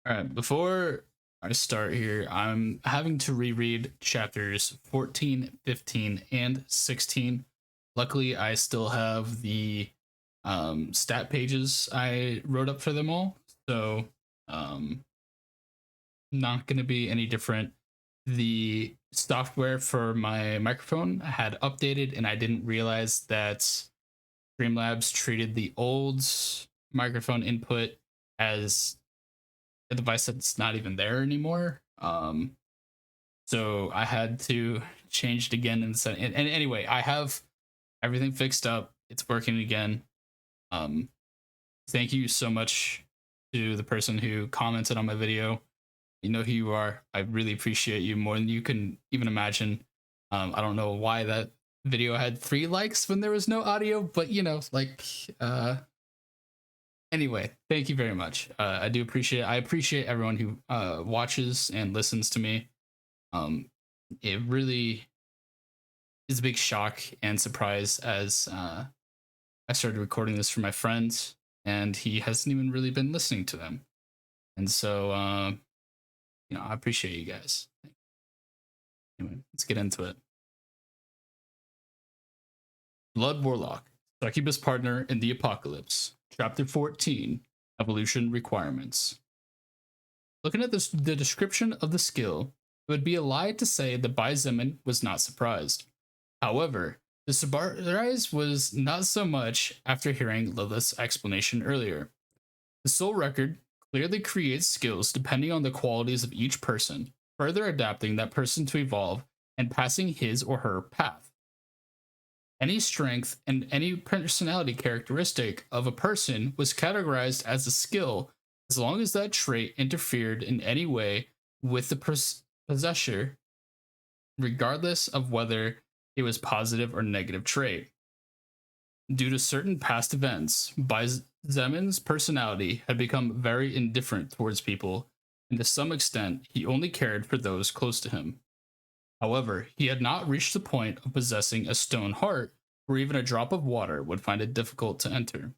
All right, before I start here, I'm having to reread chapters 14, 15, and 16. Luckily, I still have the stat pages I wrote up for them all, so um, not going to be any different. The software for my microphone had updated, and I didn't realize that Streamlabs treated the old microphone input as a device that's not even there anymore. So I had to change it again and anyway, I have everything fixed up. It's working again. Um, Thank you so much to the person who commented on my video. You know who you are. I really appreciate you more than you can even imagine. I don't know why that video had 3 likes when there was no audio, but anyway, thank you very much. I do appreciate. I appreciate everyone who watches and listens to me. Um, it really is a big shock and surprise as I started recording this for my friends, and he hasn't even really been listening to them. And so, I appreciate you guys. Anyway, let's get into it. Blood Warlock, Succubus Partner in the Apocalypse, Chapter 14, Evolution Requirements. Looking at the description of the skill, it would be a lie to say that Zemin was not surprised. However, the surprise was not so much after hearing Lilith's explanation earlier. The soul record clearly creates skills depending on the qualities of each person, further adapting that person to evolve and passing his or her path. Any strength and any personality characteristic of a person was categorized as a skill as long as that trait interfered in any way with the possessor, regardless of whether it was positive or negative trait. Due to certain past events, Zemin's personality had become very indifferent towards people, and to some extent, he only cared for those close to him. However, he had not reached the point of possessing a stone heart where even a drop of water would find it difficult to enter.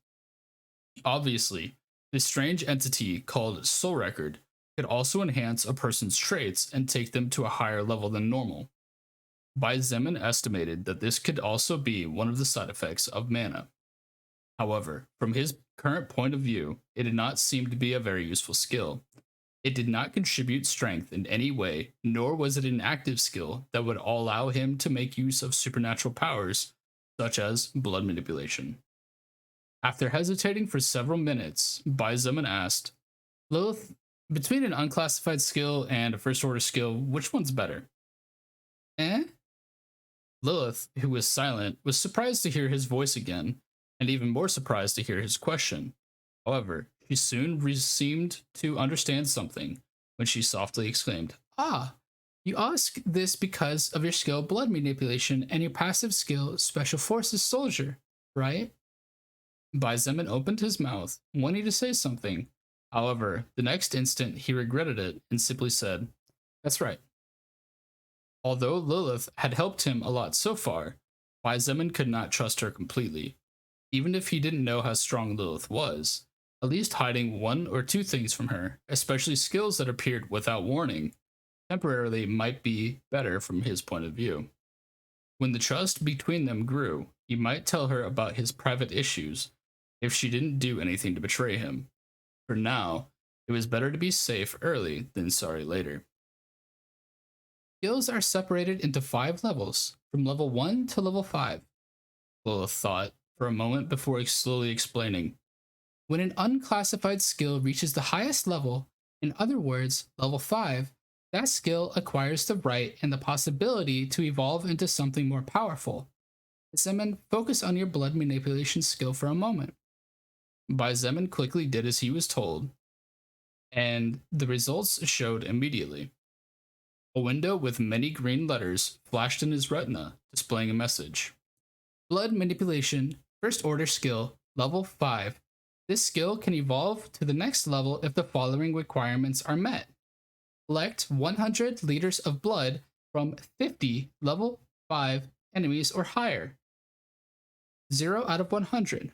Obviously, this strange entity called Soul Record could also enhance a person's traits and take them to a higher level than normal. Zemin estimated that this could also be one of the side effects of mana. However, from his current point of view, it did not seem to be a very useful skill. It did not contribute strength in any way, nor was it an active skill that would allow him to make use of supernatural powers, such as blood manipulation. After hesitating for several minutes, Zemin asked, Lilith, between an unclassified skill and a first order skill, which one's better? Eh? Lilith, who was silent, was surprised to hear his voice again, and even more surprised to hear his question. However, she soon seemed to understand something when she softly exclaimed, Ah, you ask this because of your skill blood manipulation and your passive skill special forces soldier, right? Zemin opened his mouth, wanting to say something. However, the next instant he regretted it and simply said, That's right. Although Lilith had helped him a lot so far, Zemin could not trust her completely. Even if he didn't know how strong Lilith was, at least hiding one or two things from her, especially skills that appeared without warning, temporarily might be better from his point of view. When the trust between them grew, he might tell her about his private issues if she didn't do anything to betray him. For now, it was better to be safe early than sorry later. Skills are separated into 5 levels, from level 1 to level 5. Lilith thought for a moment before slowly explaining. When an unclassified skill reaches the highest level, in other words, level 5, that skill acquires the right and the possibility to evolve into something more powerful. Zemin, focus on your blood manipulation skill for a moment. Zemin quickly did as he was told, and the results showed immediately. A window with many green letters flashed in his retina, displaying a message. Blood manipulation, first order skill, level 5. This skill can evolve to the next level if the following requirements are met. Collect 100 liters of blood from 50 level 5 enemies or higher. 0 out of 100.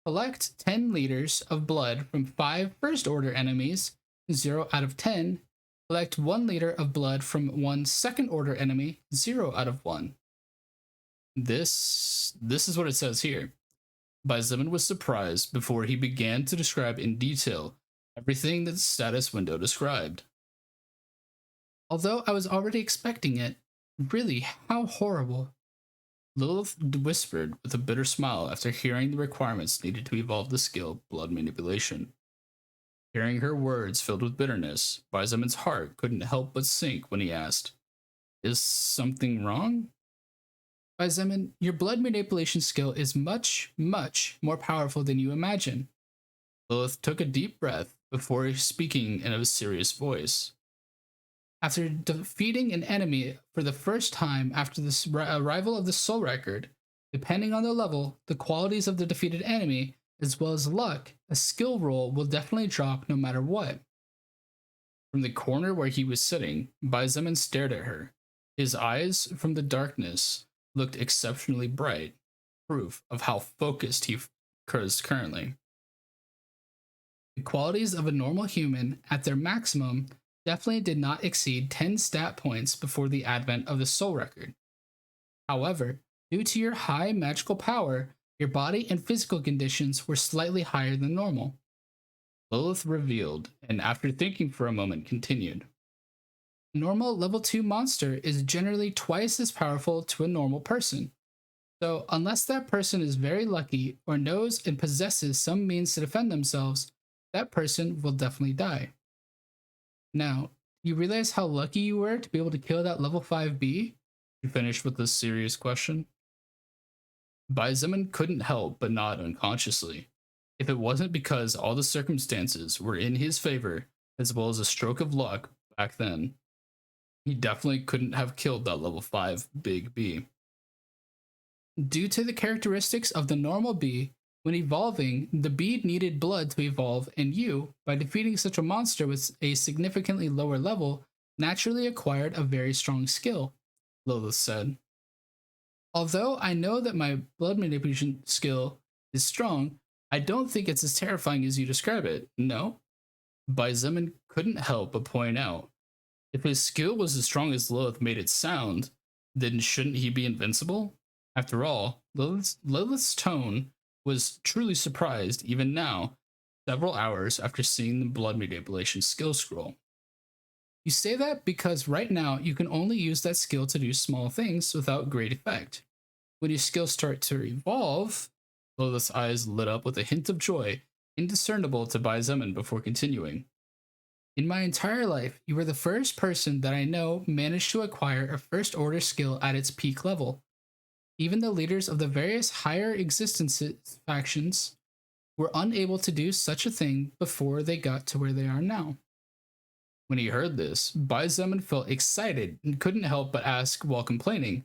Collect 10 liters of blood from 5 first order enemies 0 out of 10. Collect 1 liter of blood from one second order enemy, 0 out of 1. This is what it says here. Baizeman was surprised before he began to describe in detail everything that the status window described. Although I was already expecting it, really, how horrible. Lilith whispered with a bitter smile after hearing the requirements needed to evolve the skill blood manipulation. Hearing her words filled with bitterness, Baizeman's heart couldn't help but sink when he asked, "Is something wrong?" Baizeman, your blood manipulation skill is much, much more powerful than you imagine. Lilith took a deep breath before speaking in a serious voice. After defeating an enemy for the first time after the arrival of the soul record, depending on the level, the qualities of the defeated enemy, as well as luck, a skill roll will definitely drop no matter what. From the corner where he was sitting, Baizeman stared at her. His eyes from the darkness looked exceptionally bright, proof of how focused he is currently. The qualities of a normal human at their maximum definitely did not exceed 10 stat points before the advent of the soul record. However, due to your high magical power, your body and physical conditions were slightly higher than normal. Lilith revealed, and after thinking for a moment, continued. A normal level 2 monster is generally twice as powerful to a normal person. So, unless that person is very lucky or knows and possesses some means to defend themselves, that person will definitely die. Now, you realize how lucky you were to be able to kill that level 5B? He finished with this serious question. Baizeman couldn't help but nod unconsciously. If it wasn't because all the circumstances were in his favor, as well as a stroke of luck back then, he definitely couldn't have killed that level 5 big B. Due to the characteristics of the normal bee, when evolving, the bee needed blood to evolve, and you, by defeating such a monster with a significantly lower level, naturally acquired a very strong skill, Lilith said. Although I know that my blood manipulation skill is strong, I don't think it's as terrifying as you describe it, no? Baizeman couldn't help but point out. If his skill was as strong as Lilith made it sound, then shouldn't he be invincible? After all, Lilith's tone was truly surprised even now, several hours after seeing the blood manipulation skill scroll. You say that because right now you can only use that skill to do small things without great effect. When your skills start to evolve, Lilith's eyes lit up with a hint of joy, indiscernible to Baizeman before continuing. In my entire life, you were the first person that I know managed to acquire a first order skill at its peak level. Even the leaders of the various higher existence factions were unable to do such a thing before they got to where they are now. When he heard this, Baizeman felt excited and couldn't help but ask while complaining,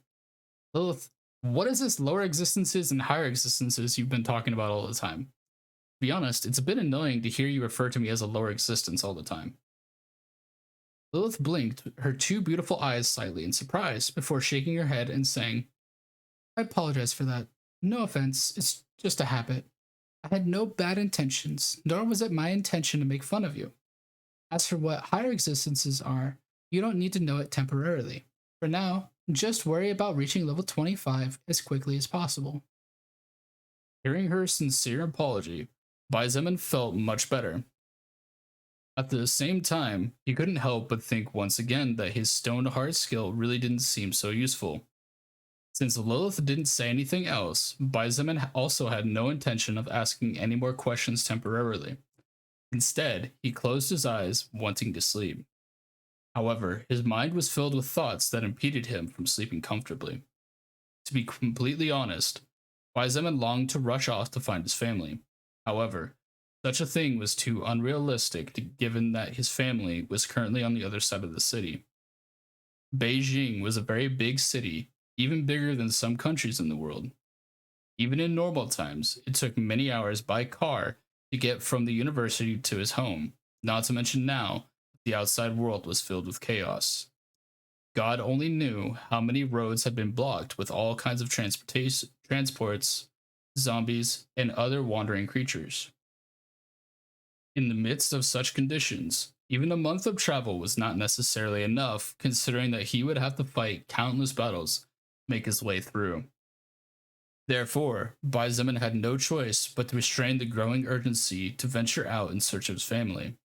Lilith, what is this lower existences and higher existences you've been talking about all the time? To be honest, it's a bit annoying to hear you refer to me as a lower existence all the time. Lilith blinked her two beautiful eyes slightly in surprise before shaking her head and saying, I apologize for that. No offense, it's just a habit. I had no bad intentions, nor was it my intention to make fun of you. As for what higher existences are, you don't need to know it temporarily. For now, just worry about reaching level 25 as quickly as possible. Hearing her sincere apology, Baizeman felt much better. At the same time, he couldn't help but think once again that his stone heart skill really didn't seem so useful. Since Lilith didn't say anything else, Baizeman also had no intention of asking any more questions temporarily. Instead, he closed his eyes, wanting to sleep. However, his mind was filled with thoughts that impeded him from sleeping comfortably. To be completely honest, Baizeman longed to rush off to find his family. However, such a thing was too unrealistic given that his family was currently on the other side of the city. Beijing was a very big city, even bigger than some countries in the world. Even in normal times, it took many hours by car to get from the university to his home, not to mention now, the outside world was filled with chaos. God only knew how many roads had been blocked with all kinds of transports, zombies, and other wandering creatures. In the midst of such conditions, Even a month of travel was not necessarily enough, considering that he would have to fight countless battles to make his way through. Therefore, Baizeman had no choice but to restrain the growing urgency to venture out in search of his family.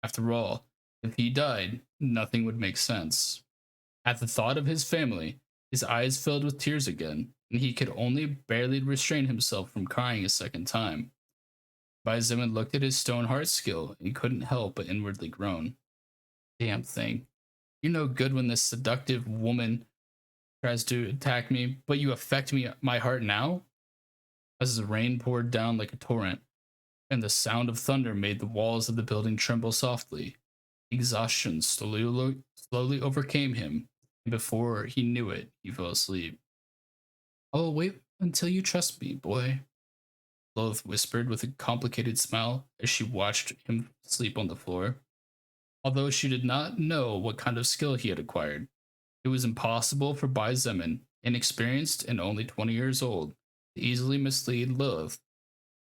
After all, if he died, nothing would make sense. At the thought of his family, his eyes filled with tears again, and he could only barely restrain himself from crying a second time. Baizeman looked at his stone heart skill and couldn't help but inwardly groan. Damn thing. You're no good when this seductive woman tries to attack me, but you affect my heart now? As the rain poured down like a torrent, and the sound of thunder made the walls of the building tremble softly, exhaustion slowly overcame him, and before he knew it, he fell asleep. I will wait until you trust me, boy, Loth whispered with a complicated smile as she watched him sleep on the floor. Although she did not know what kind of skill he had acquired, it was impossible for Bai Zemin, inexperienced and only 20 years old, to easily mislead Lilith,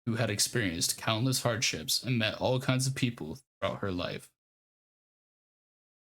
who had experienced countless hardships and met all kinds of people throughout her life.